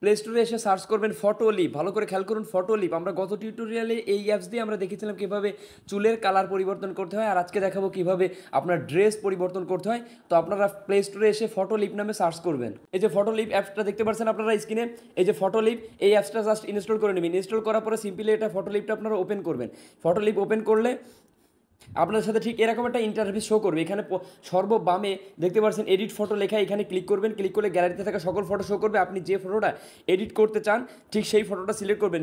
Play স্টোরে এসে search করবেন ফটোলিপ। ভালো করে খেয়াল করুন ফটোলিপ। আমরা গত টিউটোরিয়ালে এই অ্যাপস দিয়ে আমরা দেখেছিলাম কীভাবে চুলের কালার পরিবর্তন করতে হয়, আর আজকে দেখাবো কীভাবে আপনার ড্রেস পরিবর্তন করতে হয়। তো আপনারা প্লে স্টোরে এসে ফটোলিপ নামে সার্চ করবেন। এই যে ফটোলিপ অ্যাপসটা দেখতে পাচ্ছেন আপনারা স্ক্রিনে, এই যে ফটোলিপ, এই অ্যাপসটা জাস্ট ইনস্টল করে নেবেন। ইনস্টল করার পরে সিম্পলি এটা ফটোলিপটা আপনারা ওপেন করবেন। ফটোলিপ ওপেন করলে আপনার সাথে ঠিক এরকম একটা ইন্টারফেস শো করবে। এখানে সর্ববামে দেখতে পাচ্ছেন এডিট ফটো লেখা, এখানে ক্লিক করবেন। ক্লিক করলে গ্যালারিতে থাকা সকল ফটো শো করবে। আপনি যে ফটোটা এডিট করতে চান ঠিক সেই ফটোটা সিলেক্ট করবেন।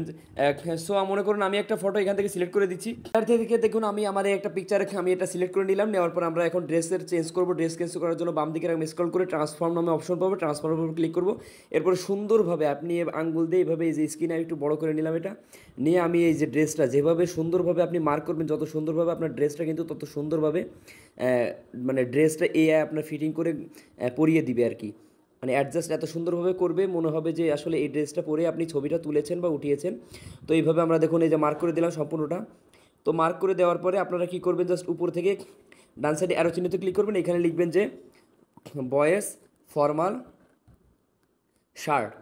সো মনে করুন আমি একটা ফটো এখান থেকে সিলেক্ট করে দিচ্ছি। গ্যালারি থেকে দেখুন আমি আমার একটা পিকচার আমি এটা সিলেক্ট করে নিলাম। নেওয়ার পর আমরা এখন ড্রেসের চেঞ্জ করবো। ড্রেস চেঞ্জ করার জন্য বাম দিকে আমি স্ক্রল করে ট্রান্সফর্ম নামে অপশন পাবো, ট্রান্সফর্মের উপর ক্লিক করবো। এরপর সুন্দরভাবে আপনি আঙ্গুল দিয়ে এইভাবে এই যে স্ক্রিনে একটু বড় করে নিলাম। এটা নিয়ে আমি এই যে ড্রেসটা যেভাবে সুন্দরভাবে আপনি মার্ক করবেন, যত সুন্দরভাবে আপনার ড্রেসটা কিন্তু তত সুন্দরভাবে মানে ড্রেসটা এআই আপনার ফিটিং করে পরিয়ে দিবে আর কি। মানে অ্যাডজাস্ট এত সুন্দরভাবে করবে মনে হবে যে আসলে এই ড্রেসটা পরে আপনি ছবিটা তুলেছেন বা উঠিয়েছেন। তো এইভাবে আমরা দেখুন এই যে মার্ক করে দিলাম সম্পূর্ণটা। তো মার্ক করে দেওয়ার পরে আপনারা কী করবেন, জাস্ট উপর থেকে ডান সাইডে অ্যারো চিহ্নতে ক্লিক করবেন। এখানে লিখবেন যে বয়েজ ফর্মাল শার্ট,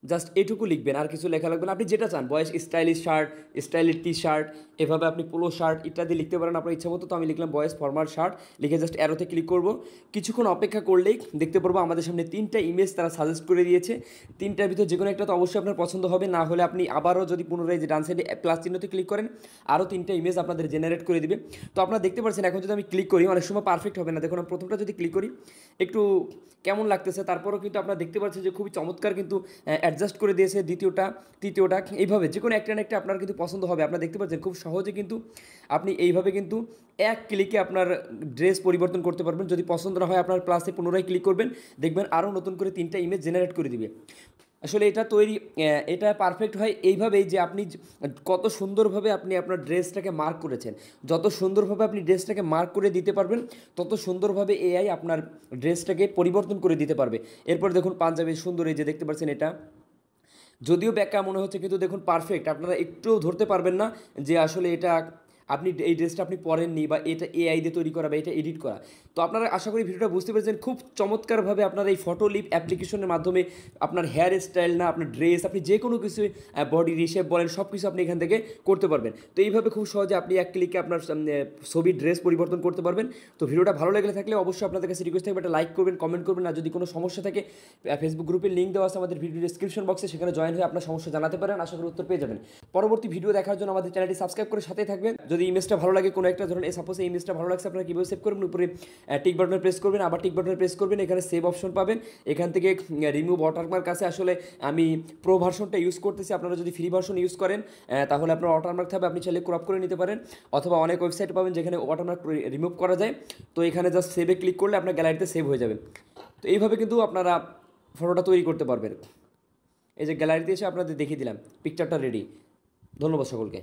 জাস্ট এটুকু লিখবেন, আর কিছু লেখা লাগবে না। আপনি যেটা চান, boys stylish shirt, stylish T shirt, এভাবে আপনি পোলো শার্ট ইত্যাদি লিখতে পারেন আপনার ইচ্ছা মতো। তো আমি লিখলাম বয়েজ ফর্মাল শার্ট, লিখে জাস্ট অ্যারোতে ক্লিক করব। কিছুক্ষণ অপেক্ষা করলেই দেখতে পারবো আমাদের সামনে 3টা ইমেজ তারা সাজেস্ট করে দিয়েছে। 3টার ভিতর যে কোনো একটা তো অবশ্যই আপনার পছন্দ হবে, না হলে আপনি আবারও যদি পুনরায় যে ডান সাইডে প্লাস চিহ্নতে ক্লিক করেন আরও 3টা ইমেজ আপনাদের জেনারেট করে দিবে। তো আপনারা দেখতে পাচ্ছেন এখন যদি আমি ক্লিক করি অনেক সময় পারফেক্ট হবে না। দেখুন আমি প্রথমটা যদি ক্লিক করি একটু কেমন লাগতেছে, তারপরেও কিন্তু আপনারা দেখতে পাচ্ছেন যে খুবই চমৎকার কিন্তু অ্যাডজাস্ট করে দিয়েছে। দ্বিতীয়টা, তৃতীয়টা, এইভাবে যে কোনো একটা না একটা আপনার কিন্তু পছন্দ হবে। আপনারা দেখতে পাচ্ছেন খুব সহজে কিন্তু আপনি এইভাবে কিন্তু এক ক্লিকে আপনার ড্রেস পরিবর্তন করতে পারবেন। যদি পছন্দ না হয় আপনার প্লাসে পুনরায় ক্লিক করবেন, দেখবেন আরও নতুন করে 3টা ইমেজ জেনারেট করে দিবে। আসলে এটা পারফেক্ট হয় এইভাবেই যে আপনি কত সুন্দরভাবে আপনি আপনার ড্রেসটাকে মার্ক করেছেন। যত সুন্দরভাবে আপনি ড্রেসটাকে মার্ক করে দিতে পারবেন তত সুন্দরভাবে এআই আপনার ড্রেসটাকে পরিবর্তন করে দিতে পারবে। এরপর দেখুন পাঞ্জাবি সুন্দর, এই যে দেখতে পাচ্ছেন এটা যদিও ব্যাকা মনে হচ্ছে কিন্তু দেখুন পারফেক্ট। আপনারা একটুও ধরতে পারবেন না যে আসলে এটা আপনি এই ড্রেসটা আপনি পরেননি বা এটা এআই দিয়ে তৈরি করা বা এটা এডিট করা। তো আপনারা আশা করি ভিডিওটা বুঝতে পেরেছেন। খুব চমৎকারভাবে আপনারা এই ফটোলিপ অ্যাপ্লিকেশনের মাধ্যমে আপনার হেয়ার স্টাইল না আপনার ড্রেস আপনি যে কোনো কিছু বডি রিশেপ বলেন সব কিছু আপনি এখান থেকে করতে পারবেন। তো এইভাবে খুব সহজে আপনি এক ক্লিকে আপনার ছবির ড্রেস পরিবর্তন করতে পারবেন। তো ভিডিওটা ভালো লাগলে থাকলে অবশ্যই আপনাদের কাছে রিকোয়েস্ট থাকবে একটা লাইক করবেন, কমেন্ট করবেন। আর যদি কোনো সমস্যা থাকে ফেসবুক গ্রুপের লিঙ্ক দেওয়া আছে আমাদের ভিডিও ডিসক্রিপশন বক্সে, সেখানে জয়েন হয়ে আপনার সমস্যা জানাতে পারেন। আশা করি উত্তর পেয়ে যাবেন। পরবর্তী ভিডিও দেখার জন্য আমাদের চ্যানেলটি সাবস্ক্রাইব করে সাথেই থাকবেন। যদি ইমেজটা ভালো লাগে কোনো একটা ধরুন সাপোজ এই ইমেজটা ভালো লাগছে, আপনারা কীভাবে সেভ করবেন, উপরে টিক বাটনে প্রেস করবেন, আবার টিক বাটনে প্রেস করবেন, এখানে সেভ অপশন পাবেন। এখান থেকে রিমুভ ওয়াটারমার্ক আছে। আসলে আমি প্রো ভার্সনটা ইউজ করতেছি, আপনারা যদি ফ্রি ভার্সন ইউজ করেন তাহলে আপনার ওয়াটারমার্ক থাকবে, আপনি চাইলে ক্রপ করে নিতে পারেন। অথবা অনেক ওয়েবসাইট পাবেন যেখানে ওয়াটারমার্ক রিমুভ করা যায়। তো এখানে জাস্ট সেভে ক্লিক করলে আপনার গ্যালারিতে সেভ হয়ে যাবে। তো এইভাবে কিন্তু আপনারা ফটোটা তৈরি করতে পারবেন। এই যে গ্যালারিতে এসে আপনাদের দেখিয়ে দিলাম পিকচারটা রেডি। ধন্যবাদ সকলকে।